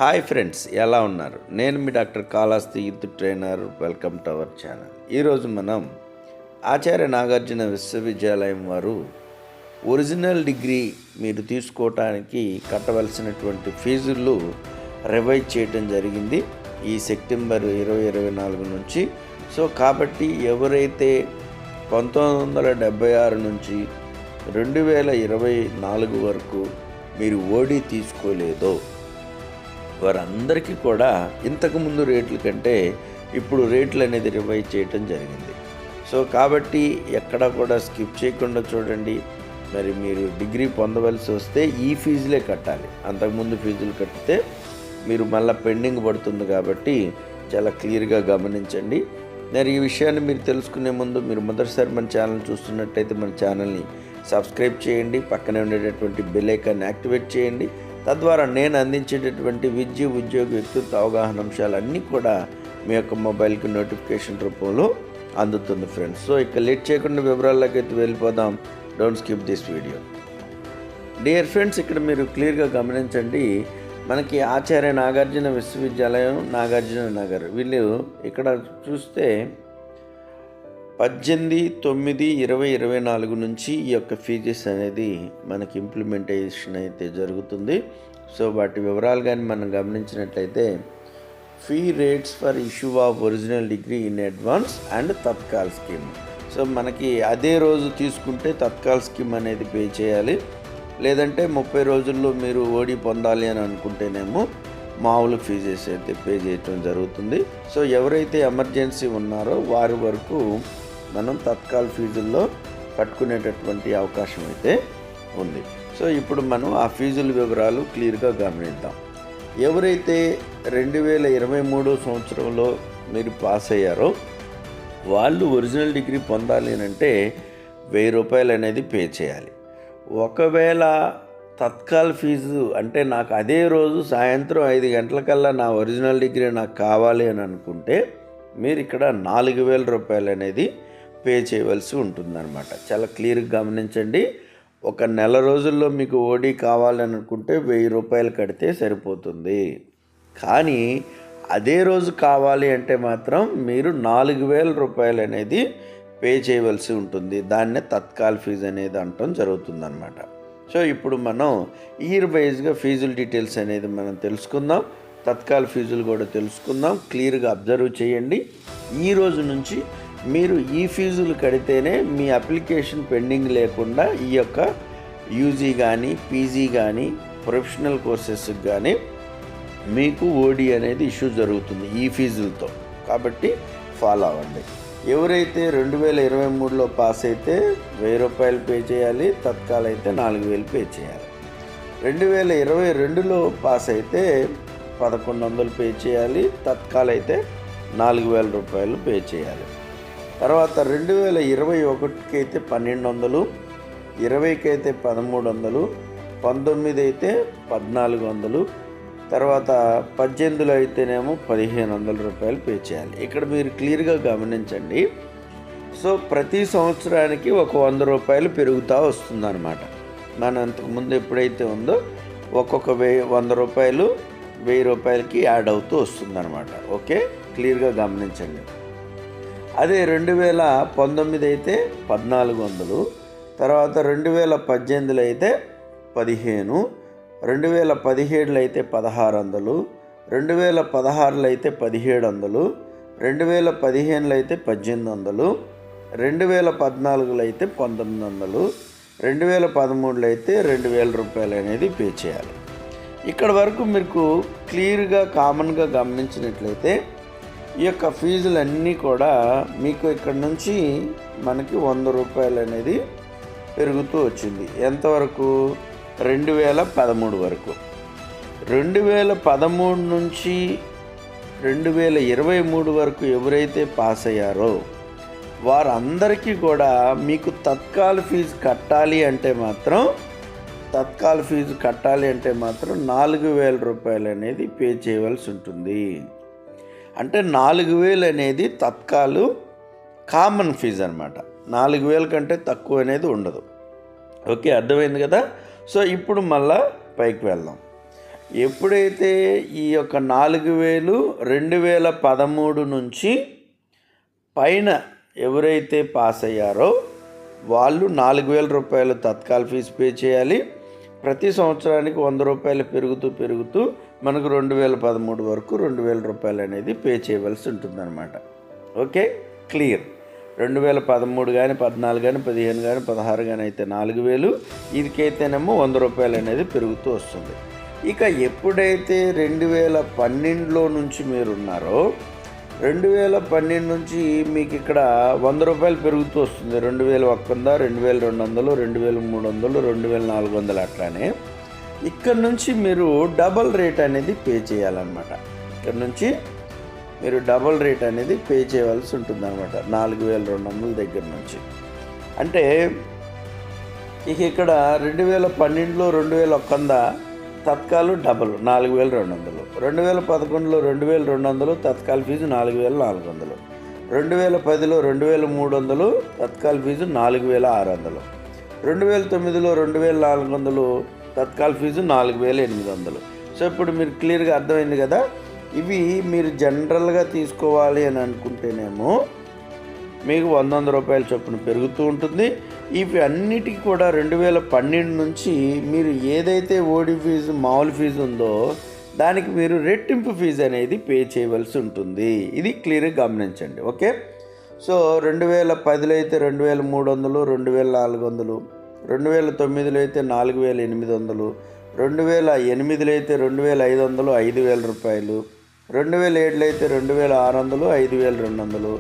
Hi friends, ఎలా ఉన్నారు? నేను మీ doctor Kalahasti youth trainer. Welcome to our channel. ఈరోజు మనం ఆచార్య నాగార్జున విశ్వవిద్యాలయం వారు ఒరిజినల్ డిగ్రీ మీరు తీసుకోవటానికి కట్టవలసినటువంటి ఫీజులు రివైజ్ చేయడం జరిగింది ఈ సెప్టెంబర్ 2024 నుంచి. కాబట్టి ఎవరైతే 1976 నుంచి 2024 వరకు మీరు ఓడి తీసుకోలేదో వారందరికీ కూడా ఇంతకుముందు రేట్ల కంటే ఇప్పుడు రేట్లు అనేది రివైజ్ చేయటం జరిగింది. కాబట్టి ఎక్కడ కూడా స్కిప్ చేయకుండా చూడండి. మరి మీరు డిగ్రీ పొందవలసి వస్తే ఈ ఫీజులే కట్టాలి. అంతకుముందు ఫీజులు కట్టితే మీరు మళ్ళీ పెండింగ్ పడుతుంది. కాబట్టి చాలా క్లియర్గా గమనించండి. మరి ఈ విషయాన్ని మీరు తెలుసుకునే ముందు మీరు మొదటిసారి మన ఛానల్ చూస్తున్నట్టయితే మన ఛానల్ని సబ్స్క్రైబ్ చేయండి. పక్కనే ఉండేటటువంటి బెల్ ఐకాన్ని యాక్టివేట్ చేయండి. తద్వారా నేను అందించేటటువంటి విద్య, ఉద్యోగ, వ్యక్తిత్వ అవగాహన అంశాలన్నీ కూడా మీ యొక్క మొబైల్కి నోటిఫికేషన్ రూపంలో అందుతుంది ఫ్రెండ్స్. ఇక లేట్ చేయకుండా వివరాల్లోకి అయితే వెళ్ళిపోదాం. Don't skip this video. Dear friends, ఇక్కడ మీరు క్లియర్గా గమనించండి. మనకి ఆచార్య నాగార్జున విశ్వవిద్యాలయం, నాగార్జున నగర్, వీళ్ళు ఇక్కడ చూస్తే 18/9/2024 నుంచి ఈ యొక్క ఫీజెస్ అనేది మనకి ఇంప్లిమెంటేషన్ అయితే జరుగుతుంది. వాటి వివరాలు కానీ మనం గమనించినట్లయితే fee rates for issue of original degree in advance and Tatkal scheme. మనకి అదే రోజు తీసుకుంటే తత్కాల్ స్కీమ్ అనేది పే చేయాలి. లేదంటే 30 రోజుల్లో మీరు ఓడి పొందాలి అని అనుకుంటేనేమో మామూలు ఫీజెస్ అయితే పే చేయటం జరుగుతుంది. ఎవరైతే ఎమర్జెన్సీ ఉన్నారో వారి వరకు మనం తత్కాల్ ఫీజుల్లో కట్టుకునేటటువంటి అవకాశం అయితే ఉంది. ఇప్పుడు మనం ఆ ఫీజుల వివరాలు క్లియర్గా గమనిద్దాం. ఎవరైతే 2023 సంవత్సరంలో మీరు పాస్ అయ్యారో వాళ్ళు ఒరిజినల్ డిగ్రీ పొందాలి అని అంటే ₹1000 అనేది పే చేయాలి. ఒకవేళ తత్కాల్ ఫీజు అంటే నాకు అదే రోజు సాయంత్రం 5 గంటలకల్లా నా ఒరిజినల్ డిగ్రీ నాకు కావాలి అని అనుకుంటే మీరు ఇక్కడ ₹4000 అనేది పే చేయవలసి ఉంటుందన్నమాట. చాలా క్లియర్గా గమనించండి. ఒక నెల రోజుల్లో మీకు ఓడి కావాలని అనుకుంటే ₹1000 కడితే సరిపోతుంది. కానీ అదే రోజు కావాలి అంటే మాత్రం మీరు ₹4000 అనేది పే చేయవలసి ఉంటుంది. దాన్నే తత్కాల్ ఫీజు అనేది అనటం జరుగుతుందన్నమాట. ఇప్పుడు మనం ఇయర్ వైజ్గా ఫీజుల డీటెయిల్స్ అనేది మనం తెలుసుకుందాం. తత్కాల్ ఫీజులు కూడా తెలుసుకుందాం. క్లియర్గా అబ్జర్వ్ చేయండి. ఈ రోజు నుంచి మీరు ఈ ఫీజులు కడితేనే మీ అప్లికేషన్ పెండింగ్ లేకుండా ఈ యొక్క యూజీ కానీ, పీజీ కానీ, ప్రొఫెషనల్ కోర్సెస్కి కానీ మీకు ఓడి అనేది ఇష్యూ జరుగుతుంది ఈ ఫీజులతో. కాబట్టి ఫాలో అవ్వండి. ఎవరైతే 2023లో పాస్ అయితే ₹1000 పే చేయాలి. తత్కాల్ అయితే 4000 పే చేయాలి. 2022లో పాస్ అయితే 1100 పే చేయాలి. తత్కాల్ అయితే ₹4000 పే చేయాలి. తర్వాత 2021కి అయితే 1200, 20కి అయితే 1300, 19 అయితే 1400, తర్వాత 18లో అయితేనేమో ₹1500 పే చేయాలి. ఇక్కడ మీరు క్లియర్గా గమనించండి. ప్రతి సంవత్సరానికి ఒక ₹100 పెరుగుతూ వస్తుందన్నమాట. మన అంతకుముందు ఎప్పుడైతే ఉందో ఒక్కొక్క ₹100 ₹1000కి యాడ్ అవుతూ వస్తుందన్నమాట. ఓకే, క్లియర్గా గమనించండి. అదే 2019 అయితే 1400, తర్వాత 2018లో అయితే 15, 2017లో అయితే 1600, 2016లో అయితే 1700, 2015లో అయితే 1800, 2014లో అయితే 1900, 2013లో అయితే ₹2000 అనేది పే చేయాలి. ఇక్కడ వరకు మీకు క్లియర్గా కామన్గా గమనించినట్లయితే ఈ యొక్క ఫీజులన్నీ కూడా మీకు ఇక్కడ నుంచి మనకి ₹100 అనేది పెరుగుతూ వచ్చింది. ఎంతవరకు? 2013 వరకు. 2013 నుంచి 2023 వరకు ఎవరైతే పాస్ అయ్యారో వారందరికీ కూడా మీకు తత్కాల్ ఫీజు కట్టాలి అంటే మాత్రం ₹4000 అనేది పే చేయవలసి ఉంటుంది. అంటే 4000 అనేది తత్కాలు కామన్ ఫీజు అనమాట. 4000 కంటే తక్కువ అనేది ఉండదు. ఓకే, అర్థమైంది కదా? ఇప్పుడు మళ్ళా పైకి వెళ్దాం. ఎప్పుడైతే ఈ యొక్క 4,000 2013 నుంచి పైన ఎవరైతే పాస్ అయ్యారో వాళ్ళు 4,000 రూపాయలు తత్కాల్ ఫీజు పే చేయాలి. ప్రతి సంవత్సరానికి 100 రూపాయలు పెరుగుతూ మనకు 2013 వరకు 2,000 రూపాయలు అనేది పే చేయవలసి ఉంటుందన్నమాట. Okay, clear. 2013 కానీ 14 కానీ 15 కానీ 16 కానీ అయితే 4,000, ఇదికైతేనేమో 100 రూపాయలు అనేది పెరుగుతూ వస్తుంది. ఇక ఎప్పుడైతే 2012లో నుంచి మీరు ఉన్నారో 2012 నుంచి మీకు ఇక్కడ 100 రూపాయలు పెరుగుతూ వస్తుంది. 2,100, 2,200, 2,300, 2,400 అట్లానే ఇక్కడ నుంచి మీరు డబల్ రేట్ అనేది పే చేయాలన్నమాట. ఇక్కడ నుంచి మీరు డబల్ రేట్ అనేది పే చేయవలసి ఉంటుంది అనమాట 4,200 దగ్గర నుంచి. అంటే ఇక ఇక్కడ 2012లో 2,100 తత్కాలు డబల్ 4,200, 2011లో 2,200 తత్కాల్ ఫీజు 4,400, 2010లో 2,300 తత్కాల్ ఫీజు 4,600, 2009లో 2,400 తత్కాల్ ఫీజు 4,800. సో ఇప్పుడు మీరు క్లియర్గా అర్థమైంది కదా. ఇవి మీరు జనరల్గా తీసుకోవాలి అని అనుకుంటేనేమో మీకు 100 రూపాయల చొప్పున పెరుగుతూ ఉంటుంది. ఇవి అన్నిటికీ కూడా 2012 నుంచి మీరు ఏదైతే ఓడి ఫీజు మామూలు ఫీజు ఉందో దానికి మీరు రెట్టింపు ఫీజు అనేది పే చేయవలసి ఉంటుంది. ఇది క్లియర్గా గమనించండి. ఓకే, సో 2010లో అయితే 2,300, 2,400, 2009లో అయితే 4,800, 2008లో అయితే 2,500, 5,000 రూపాయలు, 2007లో అయితే 2,600, 5,200,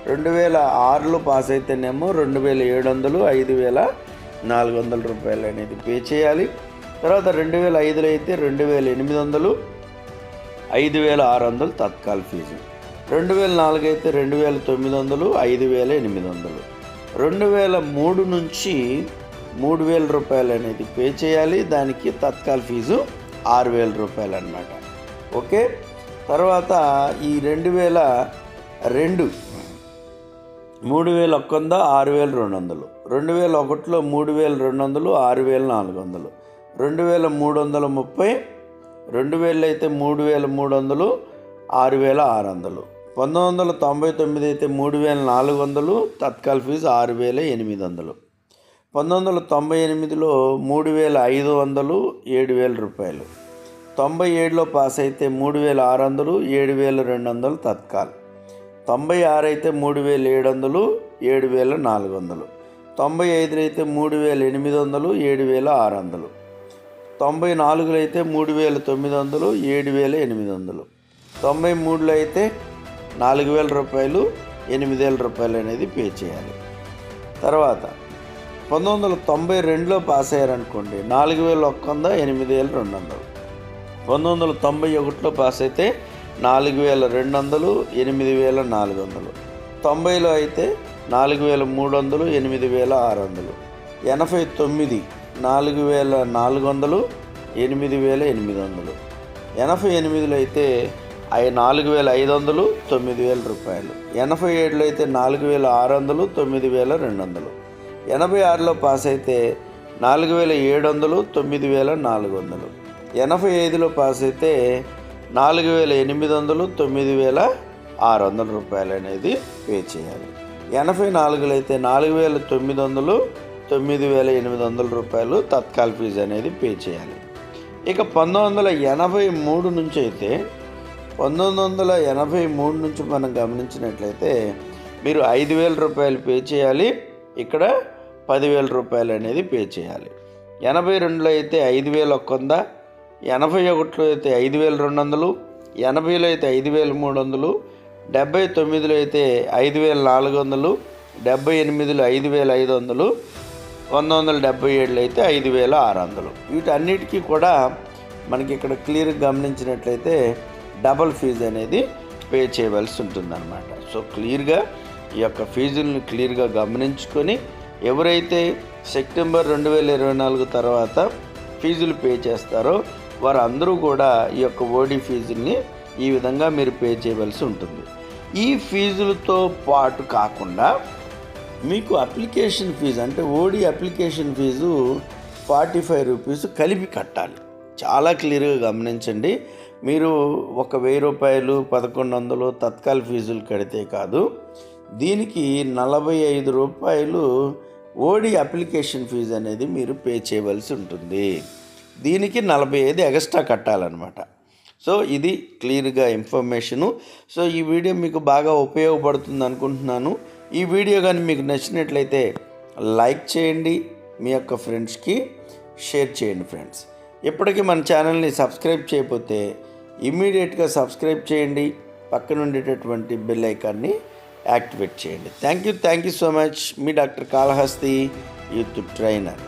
2006లో పాస్ అయితేనేమో 2,700, 5,400 రూపాయలు అనేది పే చేయాలి. తర్వాత 2005లో అయితే 2,800, 5,600 తత్కాల్ ఫీజు, 2004 అయితే 2,900, 5,800, 2003 నుంచి 3,000 రూపాయలు అనేది పే చేయాలి. దానికి తత్కాల్ ఫీజు 6,000 రూపాయలు అన్నమాట. ఓకే, తర్వాత ఈ 2002 3,100, 6,200, 2001లో 3,200, 6,400, 2,330, 2000 అయితే 3,300, 6,600, 1999 అయితే 3,400 తత్కాల్ ఫీజు 6,800, 1998లో 3,500, 7,000 రూపాయలు, 97లో పాస్ అయితే 3,600, 7,200 తత్కాల్, 96 అయితే 3,700, 7,400, 95 అయితే 3,800, 7,600, 94లో అయితే 3,900, 7,800, 93లో అయితే 4,000 రూపాయలు, 8,000 రూపాయలు అనేది పే చేయాలి. తర్వాత 1992లో పాస్ అయ్యారనుకోండి 4,100, 8,200, 1991లో పాస్ అయితే 4,200, 8,400, 90లో అయితే 4,300, 8,600, 89 4,400, 8,800, 88లో అయితే 4,500, 9,000 రూపాయలు, 87లో అయితే 4,600, 9,200, 86లో పాస్ అయితే 4,700, 9,400, 85లో పాస్ అయితే 4,800, 9,600 రూపాయలు అనేది పే చేయాలి. 84లో అయితే 4,900, 9,800 రూపాయలు తత్కాల్ ఫీజు అనేది పే చేయాలి. ఇక 1983 నుంచి అయితే 1983 నుంచి మనం గమనించినట్లయితే మీరు 5,000 రూపాయలు పే చేయాలి. ఇక్కడ 10,000 రూపాయలు అనేది పే చేయాలి. 82లో అయితే 5,100, 81లో అయితే 5,200, 80లో అయితే 5,300, 79లో అయితే 5,400, 78లో 5,500, 1977లో అయితే 5,600. వీటన్నిటికీ కూడా మనకి ఇక్కడ క్లియర్గా గమనించినట్లయితే డబల్ ఫీజు అనేది పే చేయవలసి ఉంటుందన్నమాట. సో క్లియర్గా ఈ యొక్క ఫీజులను క్లియర్గా గమనించుకొని ఎవరైతే సెప్టెంబర్ 2024 తర్వాత ఫీజులు పే చేస్తారో వారందరూ కూడా ఈ యొక్క ఓడి ఫీజుల్ని ఈ విధంగా మీరు పే చేయవలసి ఉంటుంది. ఈ ఫీజులతో పాటు కాకుండా మీకు అప్లికేషన్ ఫీజు అంటే ఓడి అప్లికేషన్ ఫీజు 45 రూపీస్ కలిపి కట్టాలి. చాలా క్లియర్గా గమనించండి. మీరు ఒక 1000 రూపాయలు 1100 తత్కాల్ ఫీజులు కడితే కాదు, దీనికి 45 రూపాయలు ఓడి అప్లికేషన్ ఫీజు అనేది మీరు పే చేయవలసి ఉంటుంది. దీనికి 45 ఎక్స్ట్రా కట్టాలన్నమాట. సో ఇది క్లియర్గా ఇన్ఫర్మేషను. సో ఈ వీడియో మీకు బాగా ఉపయోగపడుతుంది అనుకుంటున్నాను. ఈ వీడియో కానీ మీకు నచ్చినట్లయితే లైక్ చేయండి, మీ యొక్క ఫ్రెండ్స్కి షేర్ చేయండి ఫ్రెండ్స్. ఇప్పటికీ మన ఛానల్ని సబ్స్క్రైబ్ చేయకపోతే ఇమ్మీడియట్గా సబ్స్క్రైబ్ చేయండి, పక్కన ఉండేటటువంటి బెల్ ఐకాన్ని యాక్టివేట్ చేయండి. Thank you so much. Me doctor Kalahasti, youth trainer.